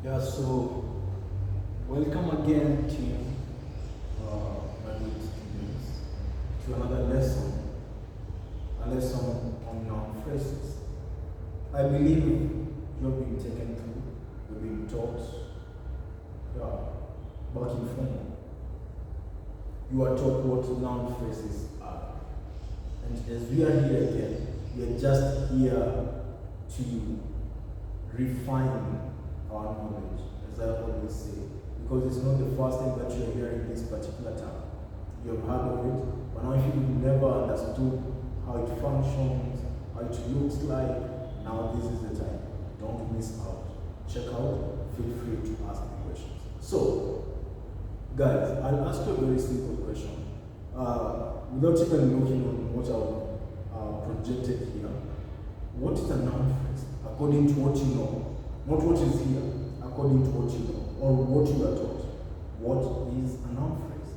Yeah, so welcome again to my good students to another lesson, a lesson on noun phrases. I believe you've been taken through, you've been taught, back in form. You are taught what noun phrases are. And as we are here again, we are just here to refine our knowledge, as I always say, because it's not the first time that you're hearing this particular term. You have heard of it, but now if you've never understood how it functions, how it looks like, now this is the time. Don't miss out. Check out, feel free to ask me questions. So, guys, I'll ask you a very simple question. Without even looking on what I've projected here, what is a noun phrase according to what you know? Not what is here, according to what you know, or what you are taught. What is a noun phrase?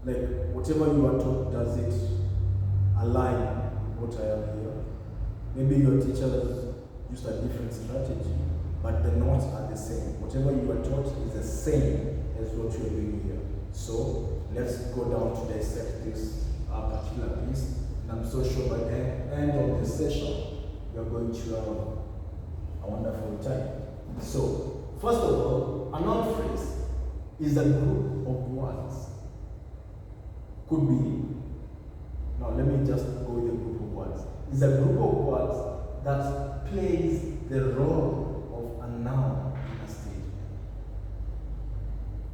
Like, whatever you are taught, does it align with what I have here? Maybe your teachers used a different strategy, but the notes are the same. Whatever you are taught is the same as what you are doing here. So, let's go down to dissect this particular piece. And I'm so sure by the end of the session, you're going to have a wonderful time. So, first of all, a noun phrase is a group of words. Could be, now let me just go with a group of words. It's a group of words that plays the role of a noun in a statement.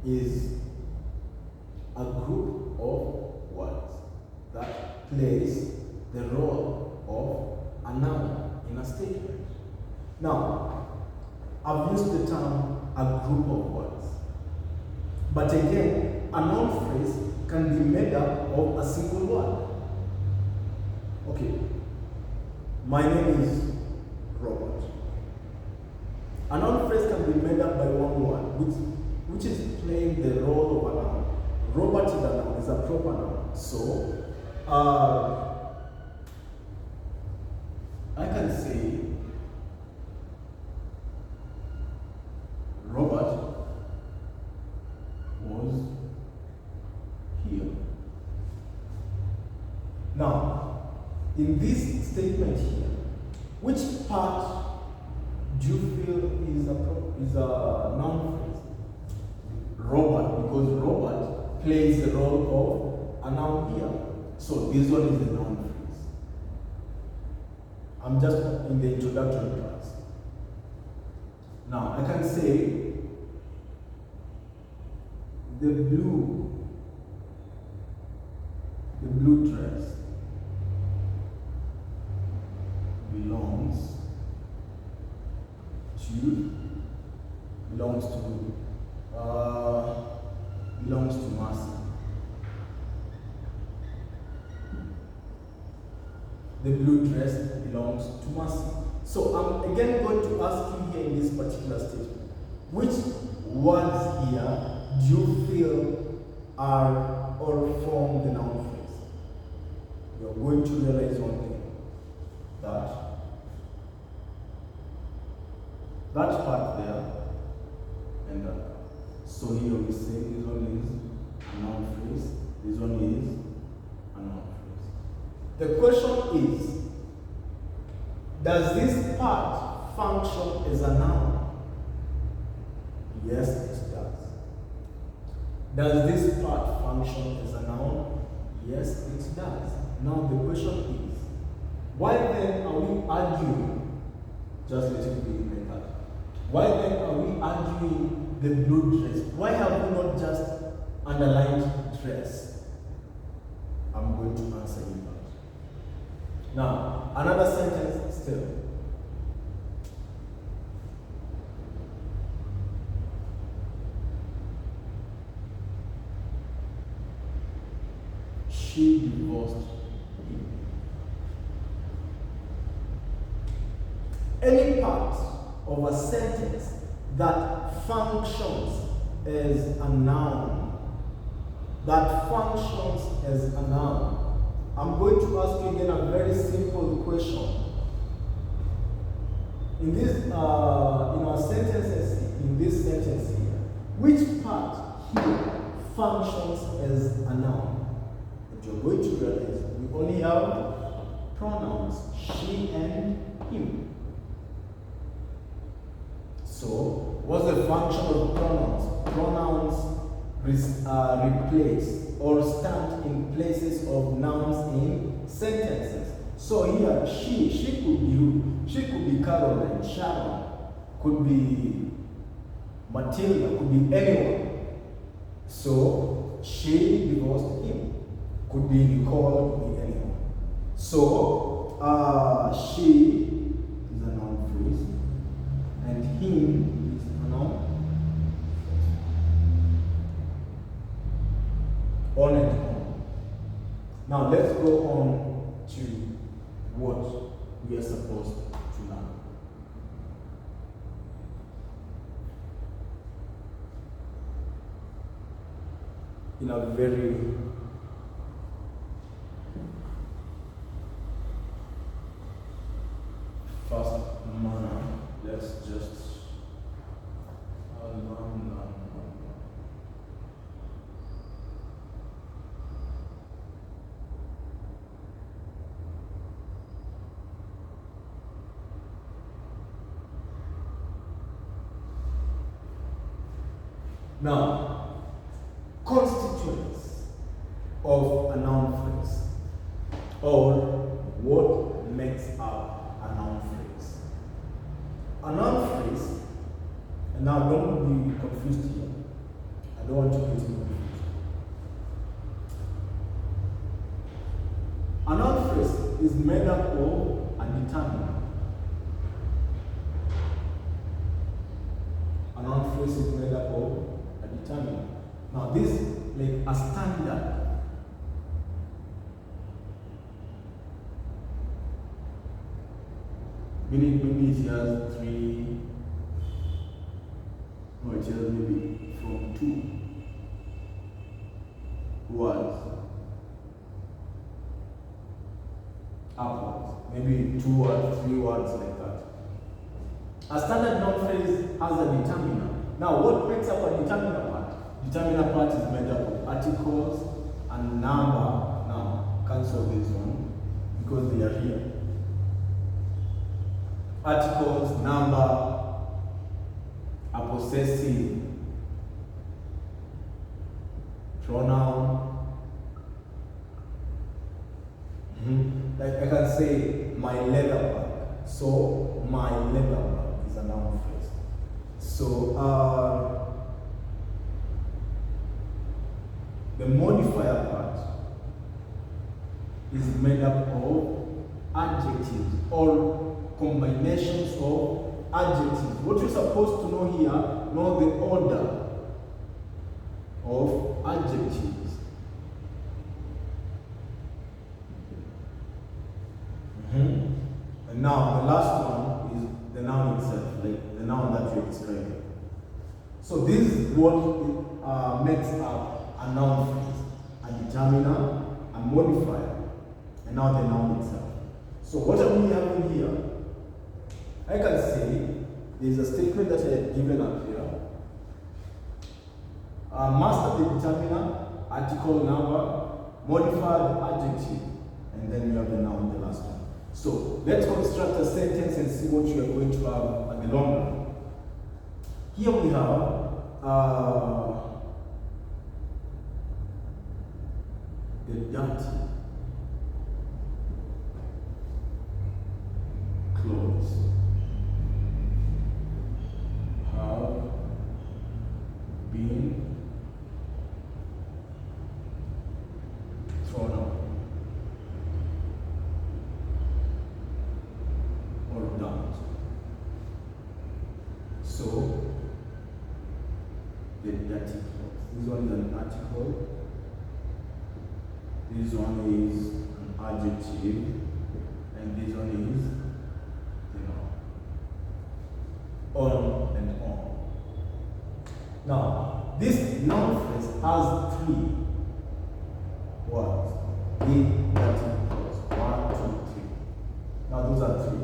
Is a group of words that plays the role of a noun in a statement. Now, I've used the term a group of words. But again, a noun phrase can be made up of a single word. Okay, my name is Robert. A noun phrase can be made up by one word, which is playing the role of a noun. Robert is a noun, is a proper noun. So, I can say Robert was here. Now, in this statement here, which part do you feel is a noun phrase? Robert, because Robert plays the role of a noun here. So this one is the noun phrase. I'm just in the introductory parts. Now I can say the blue dress belongs to Mercy. The blue dress belongs to Mercy. So I'm again going to ask you here in this particular statement, which words here do you feel are or form the noun phrase? You're going to realize one thing, that part there and that part. So here we say this one is a noun phrase, this one is a noun phrase. The question is, does this part function as a noun? Yes, it does. Does this part function as a noun? Yes, it does. Now the question is, why then are we arguing? Just let it be like that. Why then are we arguing the blue dress? Why have we not just underlined dress? I'm going to answer you that. Now, another sentence still. She divorced him. Any part of a sentence that functions as a noun, I'm going to ask you again a very simple question. In this, in our sentences, in this sentence here, which part here functions as a noun? But you're going to realize we only have pronouns, she and him. So, what's the function of pronouns? Pronouns replace or stand in places of nouns in sentences. So here, she could be who? She could be Caroline, Sharon, could be Matilda, could be anyone. So she divorced him. Could be Nicole, could be anyone. So she is a noun phrase, and him is a noun. On and on. Now let's go on to what we are supposed to learn. In a very fast manner, let's just learn. Now, constituents of a noun phrase, or what makes up a noun phrase. A noun phrase, and now don't be confused here. I don't want to get you confused. A noun phrase is made up of a determiner. A noun phrase is made up of a determiner. Now this is like a standard. Meaning maybe it has three, or it has maybe from 2 words upwards. Maybe 2 words, 3 words like that. A standard noun phrase has a determiner. Now what makes up a determiner part? Determiner part is made up of articles and number. Now cancel this one because they are here. Articles, number, a possessive pronoun. Like I can say my leather bag. So my leather bag is a noun phrase. So the modifier part is made up of adjectives or combinations of adjectives. What you're supposed to know here, know the order of adjectives. And now the last one is the noun itself, like the noun that you're describing. So this is what makes up a noun phrase: a determiner, a modifier, and now the noun itself. So what are we having here? I can say there's a statement that I have given up here. Master the determiner, article, number, modify the adjective, and then you have the noun, the last one. So let's construct a sentence and see what you are going to have at the long run. Here we have the dirty clothes have been thrown out or dumped. So the dirty clothes. This one is an article. This one is an adjective, and this one is the noun. On and on. Now, this noun phrase has 3 words. The dirty clothes. 1, 2, 3. Now those are 3.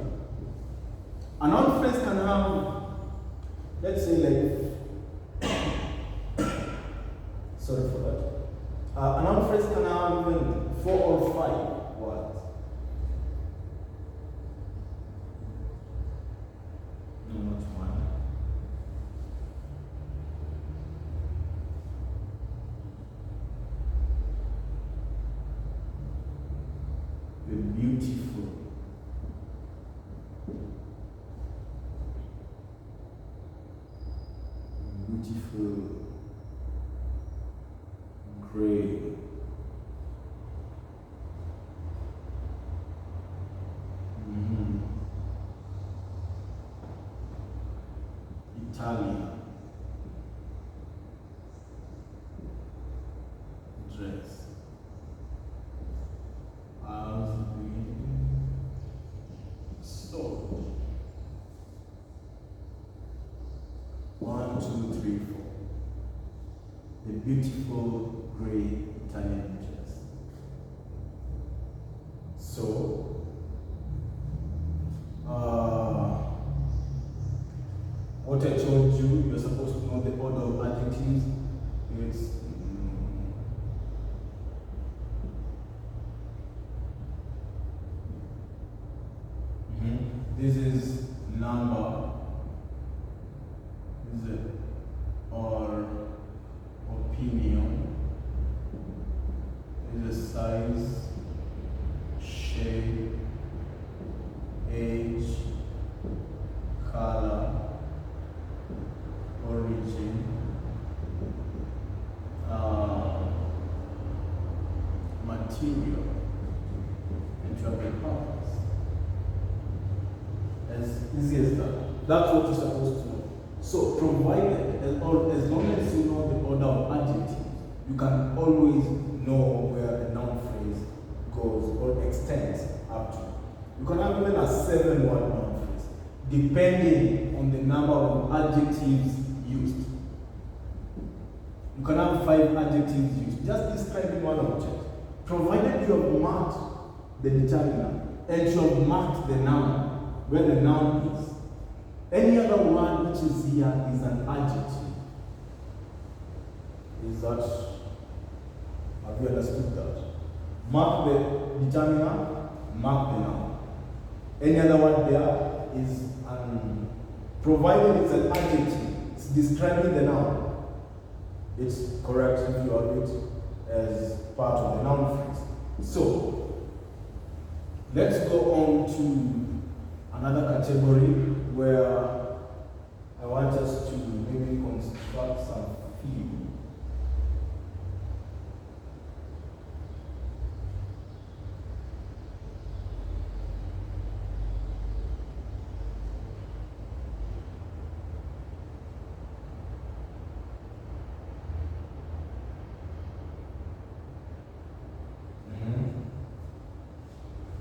A noun phrase can have let's say like, sorry for that. A noun phrase can have even 4 or 5 words. No, not one. The beautiful. Beautiful. Gray. Italian. Dress. Sword. 1, 2, 3, 4. The beautiful gray Italian dress. So, what I told you, you're supposed to know the order of adjectives. It's this is number. This is or opinion. This is size, shape, age, color, origin, material, and travel purpose. As easy as that. That's what you're supposed to know. So, provided, as long as you know the order of adjectives, you can always know where the noun phrase goes or extends up to. You can have even a 7-word noun phrase, depending on the number of adjectives used. You can have 5 adjectives used, just describing one object. Provided you have marked the determiner and you have marked the noun, where the noun is. Any other word which is here is an adjective. Is that, have you understood that? Mark the determiner, mark the noun. Any other word there is provided it's an adjective, it's describing the noun. It's correct if you have it as part of the noun phrase. So, let's go on to another category where I want us to maybe construct some feeling.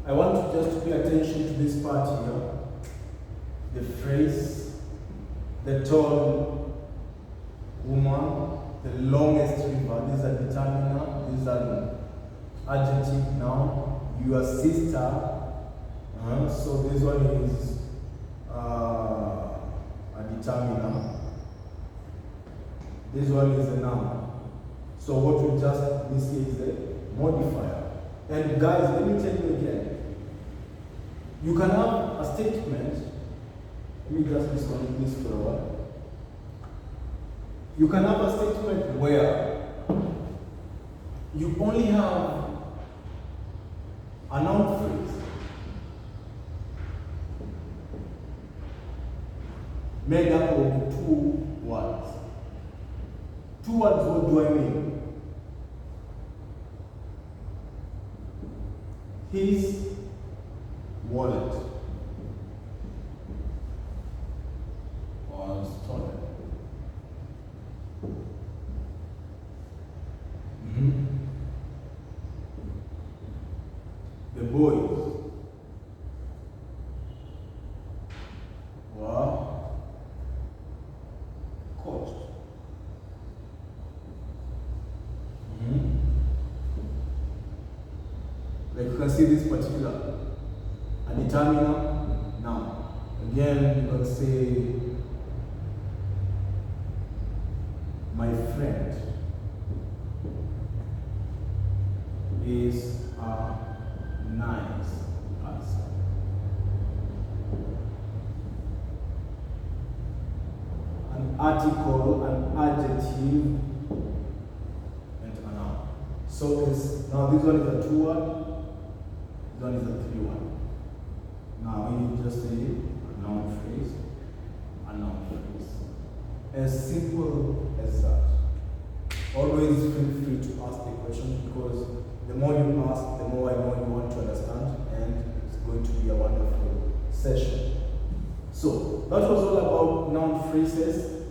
I want you just to pay attention to this part here. The phrase, the tall woman, the longest river. This is a determiner, this is an adjective noun. Your sister, so this one is a determiner. This one is a noun. So what we just see is the modifier. And guys, let me tell you again. You can have a statement. Let me just disconnect this for a while. You can have a statement where you only have a noun phrase made up of 2 words. 2 words, what do I mean? His wallet was stolen. The boys were coached. Like you can see this particular a determiner. Now, again, you can say My friend is a nice person. An article, an adjective, and a noun. So it's now this one is a 2-word, this one is a 3-word. Now we just say a noun phrase, a noun phrase. As simple as that. Always feel free to ask the question, because the more you ask, the more I know you want to understand, and it's going to be a wonderful session. So that was all about noun phrases.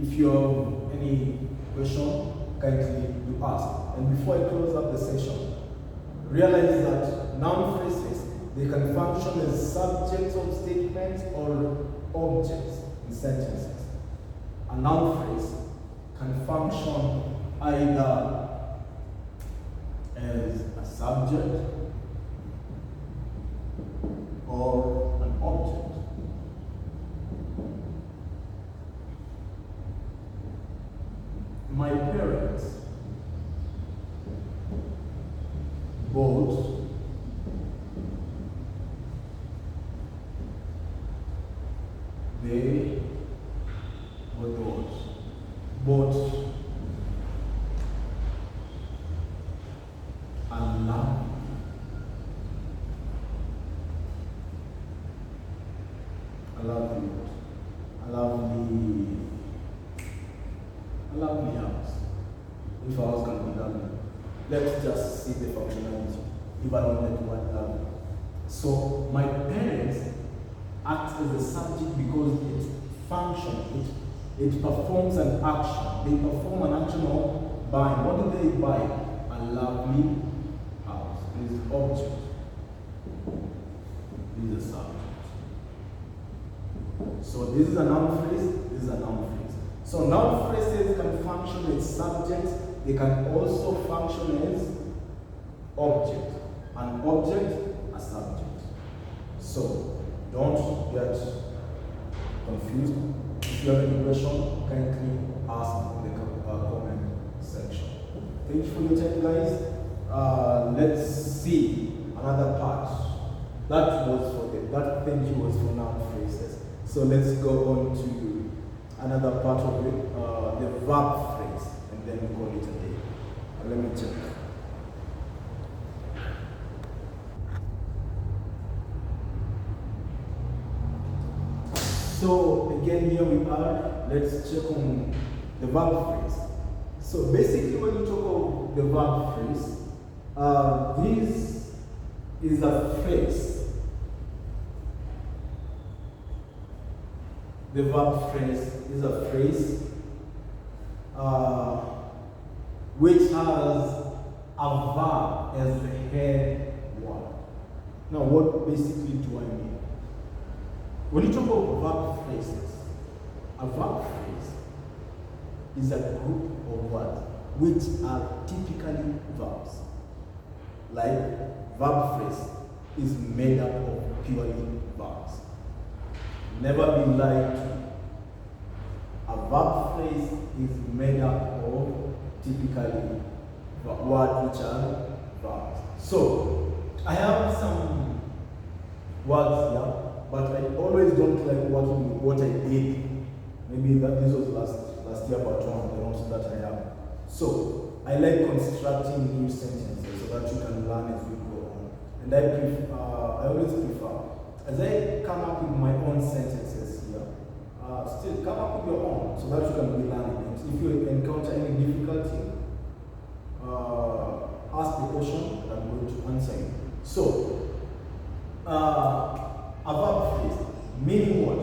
If you have any question, kindly you ask. And before I close up the session, realize that noun phrases, they can function as subjects of statements or objects in sentences. A noun phrase can function either as a subject or an object. My parents bought bought a lamp. A lovely house. If a house can be lovely, let's just see the functionality. If I don't let word lovely. So my parents act as a subject because it functions, it performs an action. They perform an action of buying. What do they buy? A lovely house. It is object. This is a subject. So this is a noun phrase, this is a noun phrase. So noun phrases can function as subjects, they can also function as object. An object, a subject. So don't get confused. If you have any question, kindly ask in the comment section. Thank you for your time, guys. Let's see another part. That thank you was for noun phrases. So let's go on to another part of it, the verb phrase, and then we call it a day. Let me check. So again, here we are. Let's check on the verb phrase. So basically, when you talk of the verb phrase, this is a phrase. The verb phrase is a phrase which has a verb as the head word. Now, what basically do I mean? When you talk about verb phrases, a verb phrase is a group of words which are typically verbs. Like, verb phrase is made up of purely verbs. Never be lied to. A verb phrase is made up of typically words which are verbs. So, I have some words here, but I always don't like working with what I did. Maybe this was last year, but the notes that I have. So, I like constructing new sentences so that you can learn as we go on. And I always prefer, as I come up with my own sentences here, still come up with your own so that you can be learning. And if you encounter any difficulty, ask the question and I'm going to answer you. So, a verb phrase, meaning what?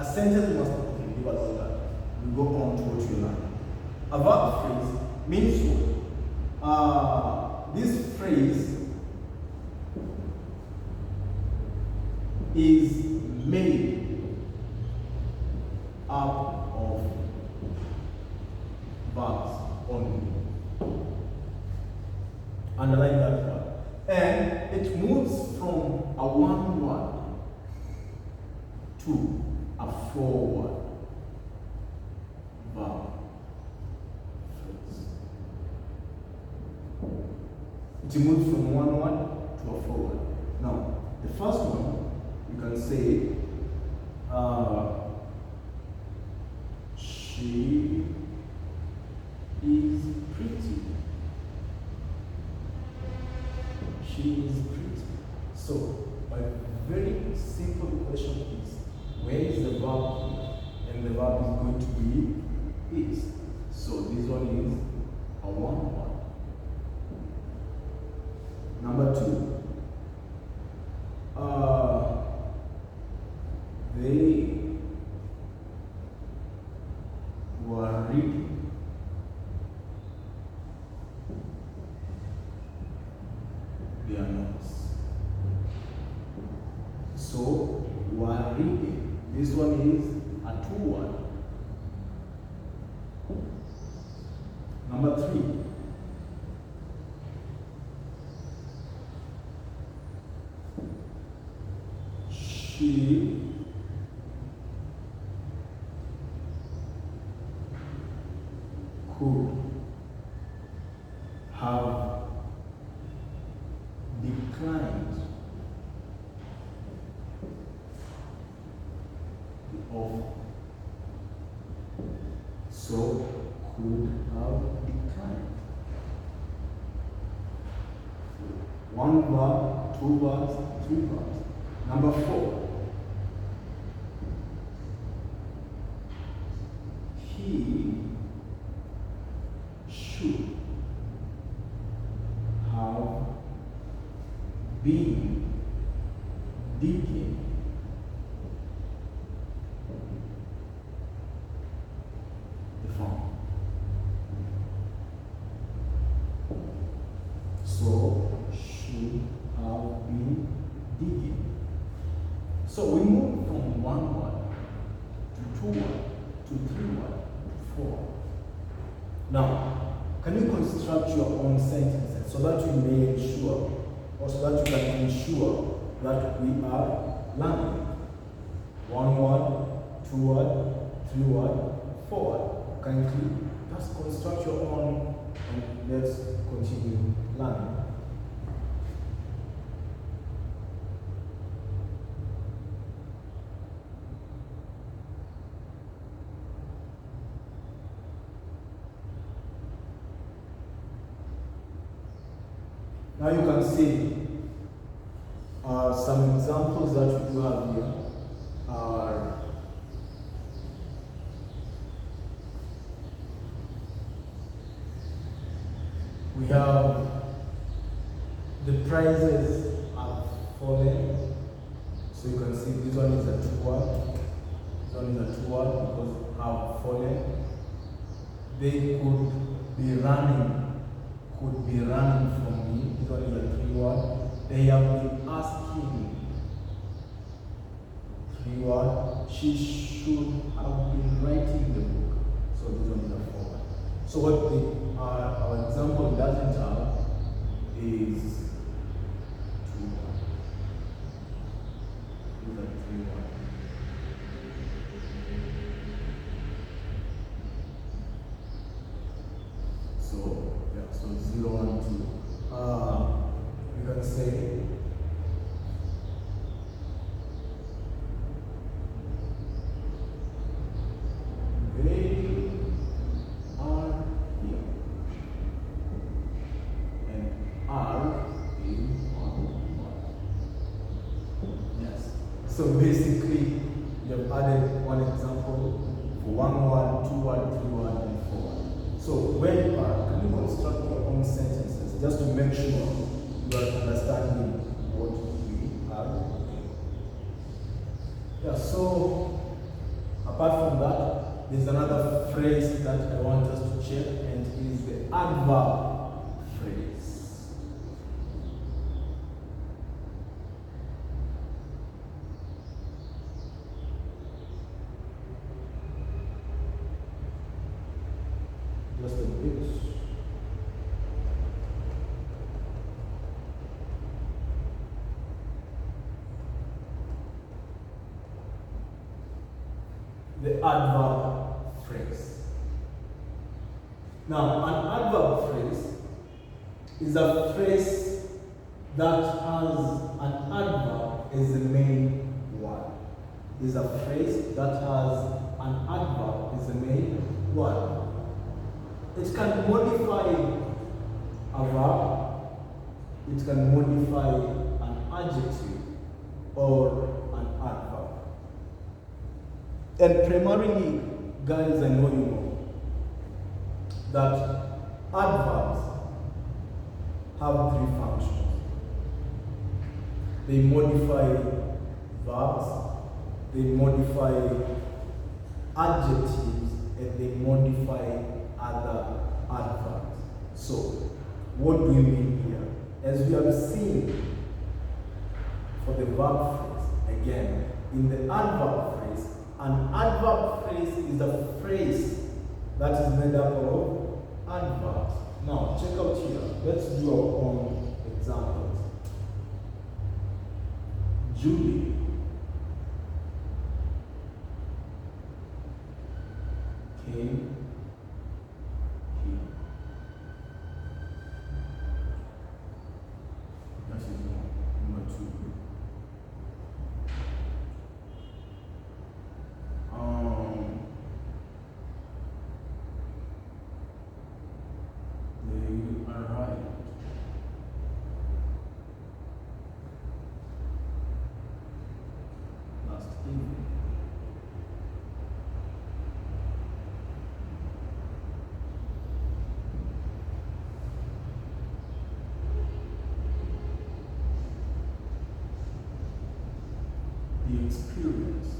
A sentence must be give us all that. We go on to what you learn. A verb phrase means what? This phrase is made up of verbs only. Underline that word. And it moves from a one word to a 4-word verb. moves from one word to a forward. Now, the first one, you can say, she is pretty. She is pretty. So, my very simple question is, where is the verb here? And the verb is going to be is. So, this one is a one word. Number two, they were reading their notes. So, were reading. This one is a two word. Number three, she could have declined the offer. So, could have declined. One verb, two verbs, three verbs. Number four, he should have been digging the farm. So, should have been digging. So we move from one word to two word to three word to four. Now, can you construct your own sentences so that you may ensure, or so that you can ensure that we are learning? One word, two word, three word, four word. Can you just construct your own and let's continue learning? Now you can see some examples that we have here are we have the prices have fallen. So you can see this one is a two word, this one is a two word because have fallen. They could be running from me. This one is a three word. They have been asking. Three word. She should have been writing the book. So this one is a four word. So what our example doesn't have is two word. This is a three word. So 0, 1, 2. You can say they are here, and are is one word. Yes. So basically, you have added one example for one word, two word, three word, and four word. So when you are, can you construct your own sentences just to make sure you are understanding what we are doing? Yeah, so apart from that, there's another phrase that I want us to check, and it is the adverb phrase. Just a bit. The adverb phrase. Now, an adverb phrase is a phrase that has an adverb as the main word. Is a phrase that has an adverb as the main word. It can modify a verb, it can modify an adjective or an adverb. And primarily, guys, I know you know that adverbs have three functions. They modify verbs, they modify adjectives, and they modify other adverbs. So, what do we mean here? As we have seen for the verb phrase, again, in the adverb phrase, an adverb phrase is a phrase that is made up of adverbs. Now, check out here. Let's do our own examples. Julie came here. That is number 2. They arrived. Last evening. The experience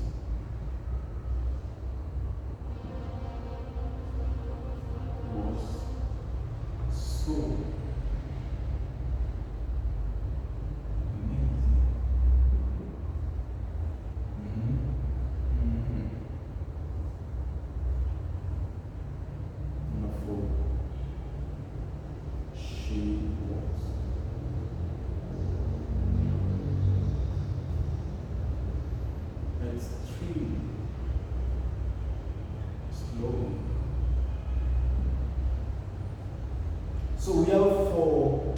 was so amazing. Number 4, she was. Extremely slowly. So we have 4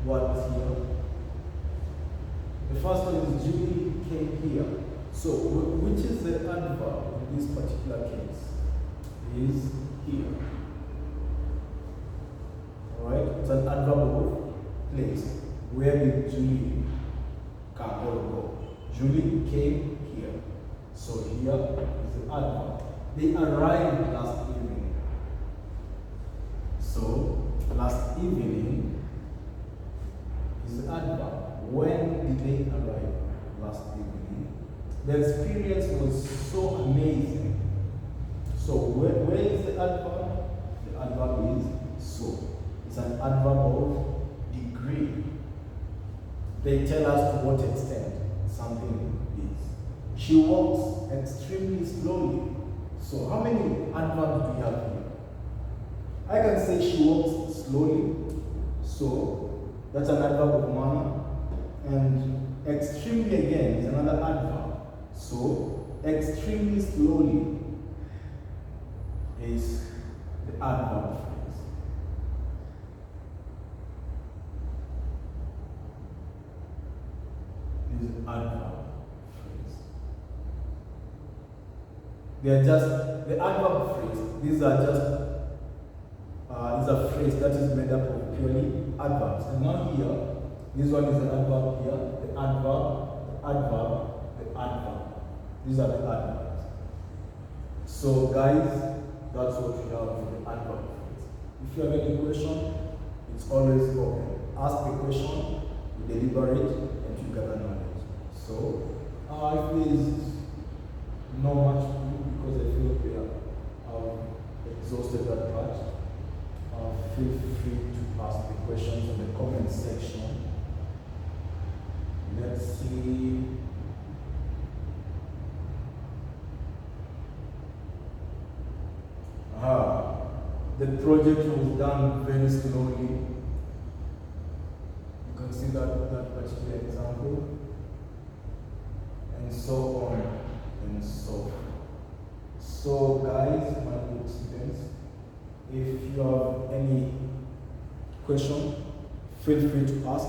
words here. The first one is Julie came here. So which is the adverb in this particular case? Is here. Alright? It's an adverb of place. Where did Julie come or go? Julie came here. So here is the adverb. They arrived last evening. So last evening is the adverb. When did they arrive? Last evening. The experience was so amazing. So where is the adverb? The adverb is so. It's an adverb of degree. They tell us to what extent something is. She walks extremely slowly. So how many adverbs do we have here? I can say she walks slowly. So that's an adverb of manner. And extremely again is another adverb. So extremely slowly is the adverb phrase. This is adverb phrase. They are just the adverb phrase. These are just is a phrase that is made up of purely adverbs. And now here, this one is the adverb here, the adverb, the adverb, the adverb. These are the adverbs. So guys, that's what we have for the adverb phrase. If you have any question, it's always open. Ask the question, you deliberate, and you gather knowledge. So, if there is not much to do because I feel we have exhausted that part, feel free to ask the questions in the comment section. Let's see. The project was done very slowly. You can see that particular example. And so on and so forth. So guys, my good students, if you have any question, feel free to ask.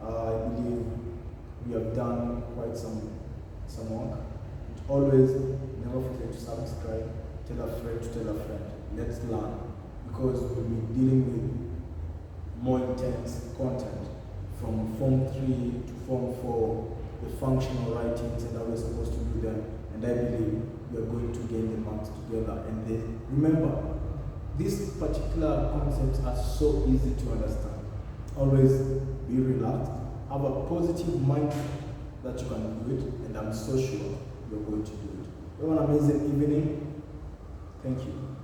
I believe we have done quite some work. Always never forget to subscribe, tell a friend to tell a friend. Let's learn, because we'll be dealing with more intense content from Form 3 to Form 4, the functional writings and how we're supposed to do them. And I believe we are going to gain the marks together. And then, remember, these particular concepts are so easy to understand. Always be relaxed, have a positive mindset that you can do it, and I'm so sure you're going to do it. Have an amazing evening. Thank you.